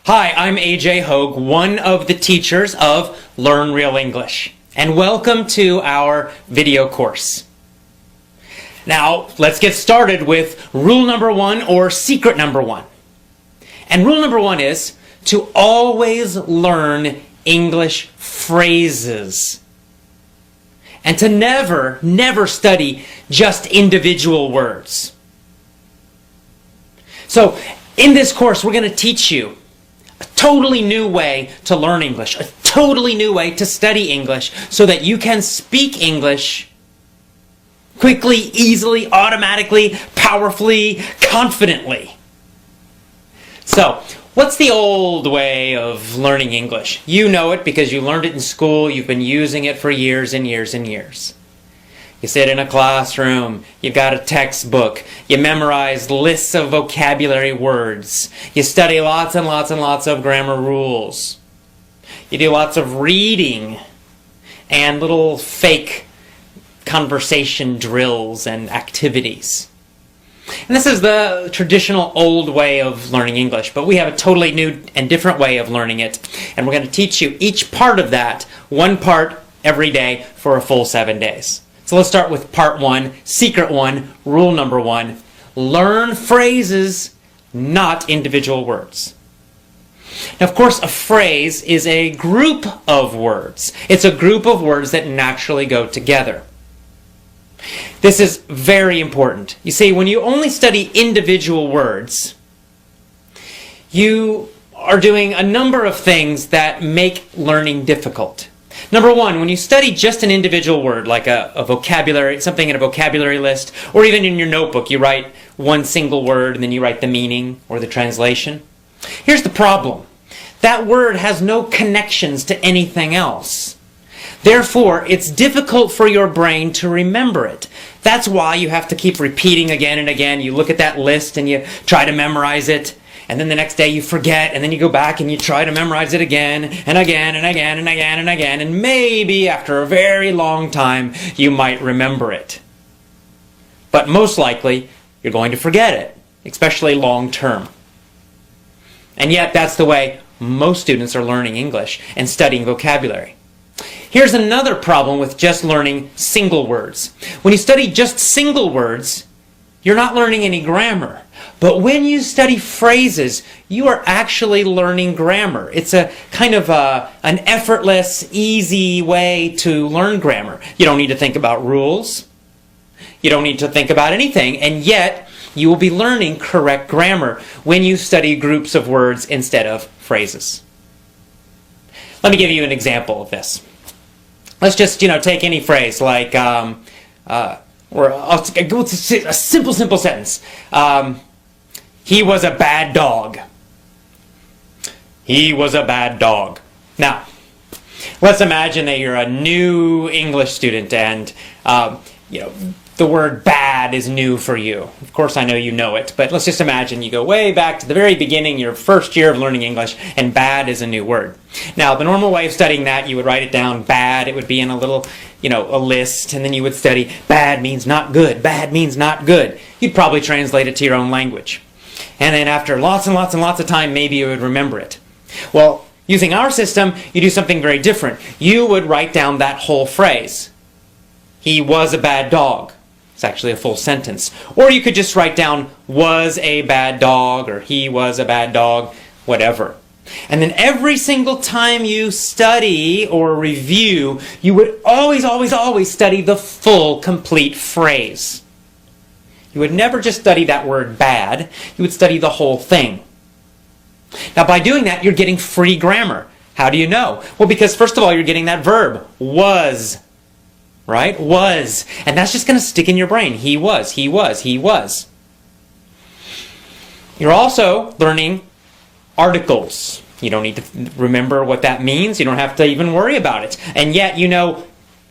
Hi, I'm AJ Hogue, one of the teachers of Learn Real English, and welcome to our video course. Now, let's get started with rule number one, or secret number one. And rule number one is to always learn English phrases. And to never study just individual words. So, in this course, we're going to teach you a totally new way to learn English, a totally new way to study English so that you can speak English quickly, easily, automatically, powerfully, confidently. So, what's the old way of learning English? You know it because you learned it in school, you've been using it for years and years and years. You sit in a classroom, you've got a textbook, you memorize lists of vocabulary words, you study lots and lots and lots of grammar rules. You do lots of reading and little fake conversation drills and activities. And this is the traditional old way of learning English, but we have a totally new and different way of learning it. And we're going to teach you each part of that, one part every day for a full 7 days. So let's start with part one, secret one, rule number one. Learn phrases, not individual words. Now, of course, a phrase is a group of words. It's a group of words that naturally go together. This is very important. You see, when you only study individual words, you are doing a number of things that make learning difficult. Number one, when you study just an individual word, like a vocabulary, something in a vocabulary list, or even in your notebook, you write one single word and then you write the meaning or the translation. Here's the problem. That word has no connections to anything else. Therefore, it's difficult for your brain to remember it. That's why you have to keep repeating again and again. You look at that list and you try to memorize it. And then the next day you forget, and then you go back and you try to memorize it again, and again, and again, and again, and again, and maybe after a very long time, you might remember it. But most likely, you're going to forget it, especially long term. And yet, that's the way most students are learning English and studying vocabulary. Here's another problem with just learning single words. When you study just single words, you're not learning any grammar. But when you study phrases, you are actually learning grammar. It's a kind of an effortless, easy way to learn grammar. You don't need to think about rules. You don't need to think about anything. And yet, you will be learning correct grammar when you study groups of words instead of phrases. Let me give you an example of this. Let's just, take any phrase like, or I'll go to a simple sentence. He was a bad dog. He was a bad dog. Now, let's imagine that you're a new English student and, the word bad is new for you. Of course, I know you know it, but let's just imagine you go way back to the very beginning, your first year of learning English, and bad is a new word. Now, the normal way of studying that, you would write it down, bad, it would be in a little, a list, and then you would study, bad means not good, bad means not good. You'd probably translate it to your own language. And then after lots and lots and lots of time, maybe you would remember it. Well, using our system, you do something very different. You would write down that whole phrase. He was a bad dog. It's actually a full sentence. Or you could just write down, was a bad dog, or he was a bad dog, whatever. And then every single time you study or review, you would always study the full, complete phrase. You would never just study that word bad. You would study the whole thing. Now, by doing that, you're getting free grammar. How do you know? Well, because first of all, you're getting that verb, was. Right? Was. And that's just going to stick in your brain. He was, he was, he was. You're also learning articles. You don't need to remember what that means. You don't have to even worry about it. And yet you know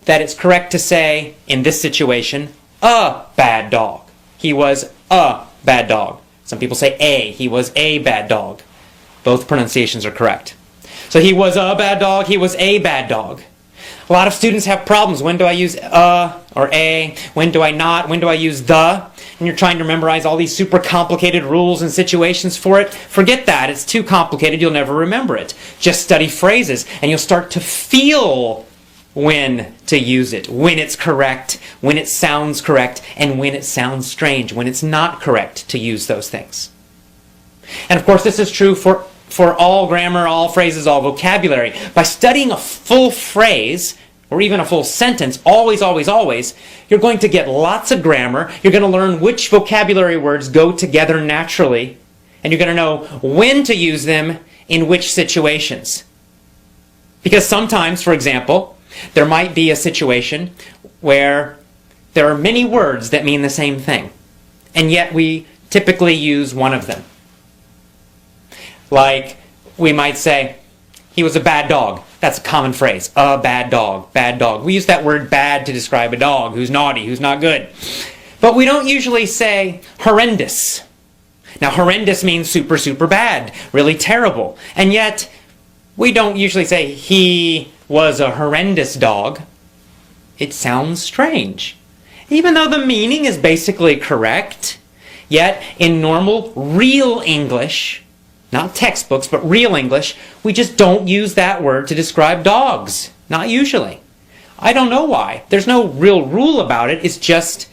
that it's correct to say, in this situation, a bad dog. He was a bad dog. Some people say a. He was a bad dog. Both pronunciations are correct. So he was a bad dog. He was a bad dog. A lot of students have problems. When do I use a or a? When do I not? When do I use the? and you're trying to memorize all these super complicated rules and situations for it, forget that. It's too complicated. You'll never remember it. Just study phrases, and you'll start to feel when to use it, when it's correct, when it sounds correct, and when it sounds strange, when it's not correct to use those things. And of course, this is true for all grammar, all phrases, all vocabulary. By studying a full phrase, or even a full sentence, always, always, always, you're going to get lots of grammar. You're going to learn which vocabulary words go together naturally, and you're going to know when to use them in which situations. Because sometimes, for example, there might be a situation where there are many words that mean the same thing, and yet we typically use one of them. Like, we might say, he was a bad dog. That's a common phrase. A bad dog. Bad dog. We use that word bad to describe a dog who's naughty, who's not good. But we don't usually say horrendous. Now, horrendous means super, super bad, really terrible. And yet, we don't usually say he was a horrendous dog. It sounds strange. Even though the meaning is basically correct, yet in normal, real English, not textbooks, but real English, we just don't use that word to describe dogs. Not usually. I don't know why. There's no real rule about it. It's just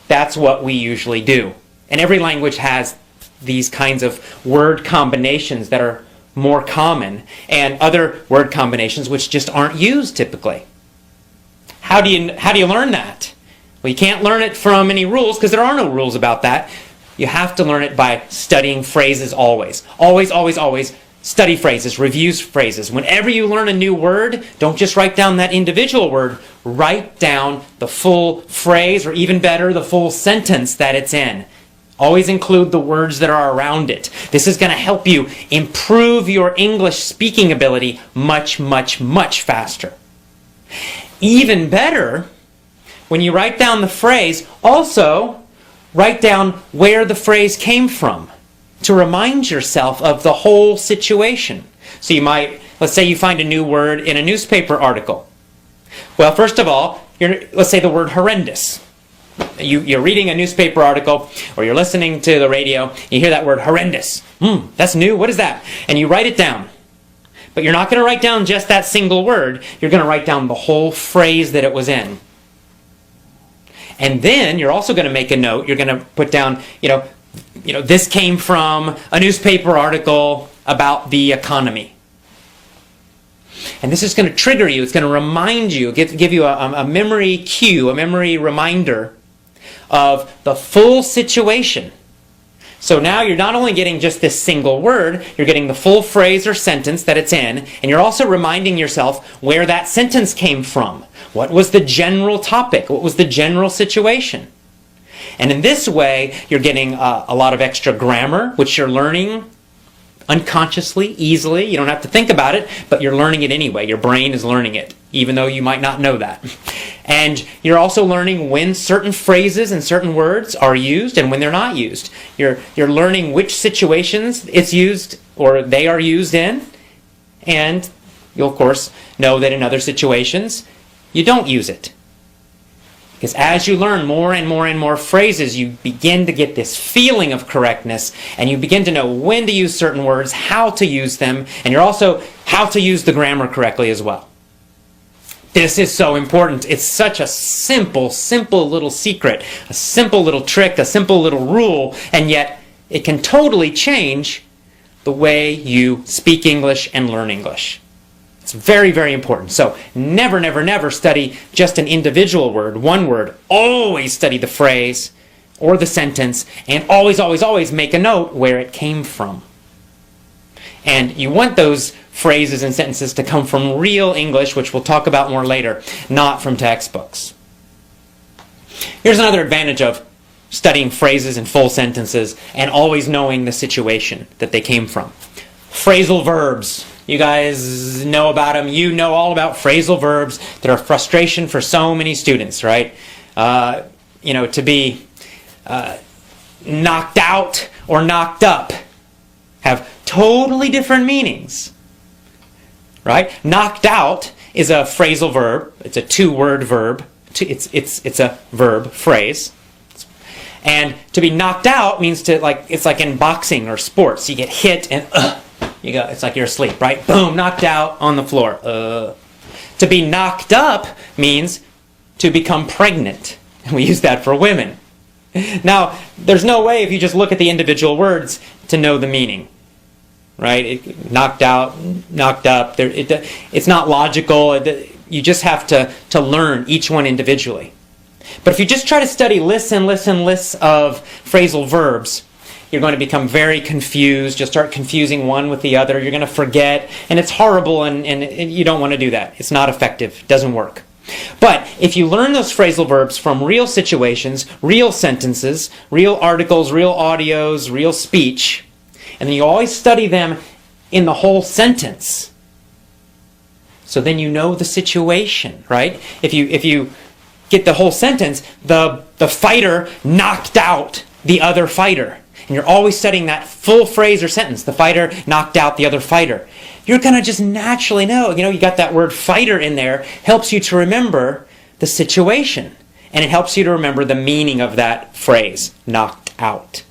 that's what we usually do. And every language has these kinds of word combinations that are more common, and other word combinations which just aren't used typically. How do you learn that? Well, you can't learn it from any rules, because there are no rules about that. You have to learn it by studying phrases always. Always, always, always study phrases, review phrases. Whenever you learn a new word, don't just write down that individual word. Write down the full phrase, or even better, the full sentence that it's in. Always include the words that are around it. This is going to help you improve your English speaking ability much, much, much faster. Even better, when you write down the phrase, also write down where the phrase came from to remind yourself of the whole situation. So you might, let's say you find a new word in a newspaper article. Well, first of all, let's say the word horrendous. You're reading a newspaper article, or you're listening to the radio, you hear that word horrendous. That's new, what is that? And you write it down. But you're not going to write down just that single word, you're going to write down the whole phrase that it was in. And then you're also going to make a note, you're going to put down, this came from a newspaper article about the economy. And this is going to trigger you, it's going to remind you, give you a memory cue, a memory reminder of the full situation. So now you're not only getting just this single word, you're getting the full phrase or sentence that it's in, and you're also reminding yourself where that sentence came from. What was the general topic? What was the general situation? And in this way, you're getting a lot of extra grammar, which you're learning unconsciously, easily. You don't have to think about it, but you're learning it anyway. Your brain is learning it, even though you might not know that. And you're also learning when certain phrases and certain words are used and when they're not used. You're learning which situations it's used or they are used in, and you'll of course know that in other situations you don't use it. Because as you learn more and more and more phrases, you begin to get this feeling of correctness, and you begin to know when to use certain words, how to use them, and you're also how to use the grammar correctly as well. This is so important. It's such a simple, simple little secret, a simple little trick, a simple little rule, and yet it can totally change the way you speak English and learn English. It's very, very important. So never, never, never study just an individual word, one word. Always study the phrase or the sentence, and always, always, always make a note where it came from. And you want those phrases and sentences to come from real English, which we'll talk about more later, not from textbooks. Here's another advantage of studying phrases and full sentences and always knowing the situation that they came from. Phrasal verbs. You guys know about them. You know all about phrasal verbs that are a frustration for so many students, right? To be knocked out or knocked up have totally different meanings, right? Knocked out is a phrasal verb. It's a two-word verb. It's a verb phrase. And to be knocked out means it's like in boxing or sports. You get hit and you go. It's like you're asleep, right? Boom, knocked out on the floor. To be knocked up means to become pregnant. And we use that for women. Now, there's no way if you just look at the individual words to know the meaning. Right? Knocked out, knocked up. It's not logical. You just have to learn each one individually. But if you just try to study lists and lists and lists of phrasal verbs, you're going to become very confused. You'll start confusing one with the other. You're going to forget. And it's horrible, and you don't want to do that. It's not effective. It doesn't work. But if you learn those phrasal verbs from real situations, real sentences, real articles, real audios, real speech, and then you always study them in the whole sentence, so then you know the situation, right? If you get the whole sentence, the fighter knocked out the other fighter. And you're always studying that full phrase or sentence. The fighter knocked out the other fighter. You're going to just naturally know. You got that word fighter in there. Helps you to remember the situation. And it helps you to remember the meaning of that phrase, knocked out.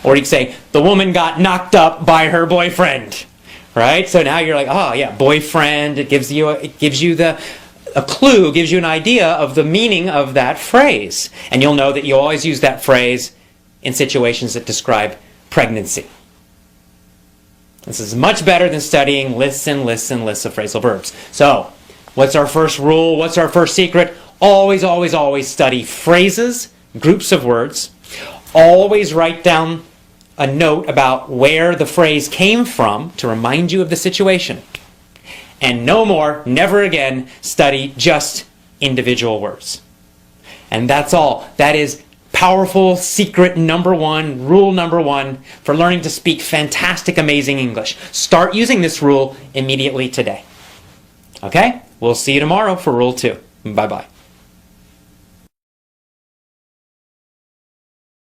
Or you could say, the woman got knocked up by her boyfriend. Right? So now you're like, oh yeah, boyfriend. It gives you a clue, gives you an idea of the meaning of that phrase. And you'll know that you always use that phrase in situations that describe pregnancy. This is much better than studying lists and lists and lists of phrasal verbs. So, what's our first rule? What's our first secret? Always, always, always study phrases, groups of words. Always write down a note about where the phrase came from to remind you of the situation. And no more, never again, study just individual words. And that's all. That is powerful secret number one, rule number one for learning to speak fantastic, amazing English. Start using this rule immediately today. Okay? We'll see you tomorrow for rule 2. Bye-bye.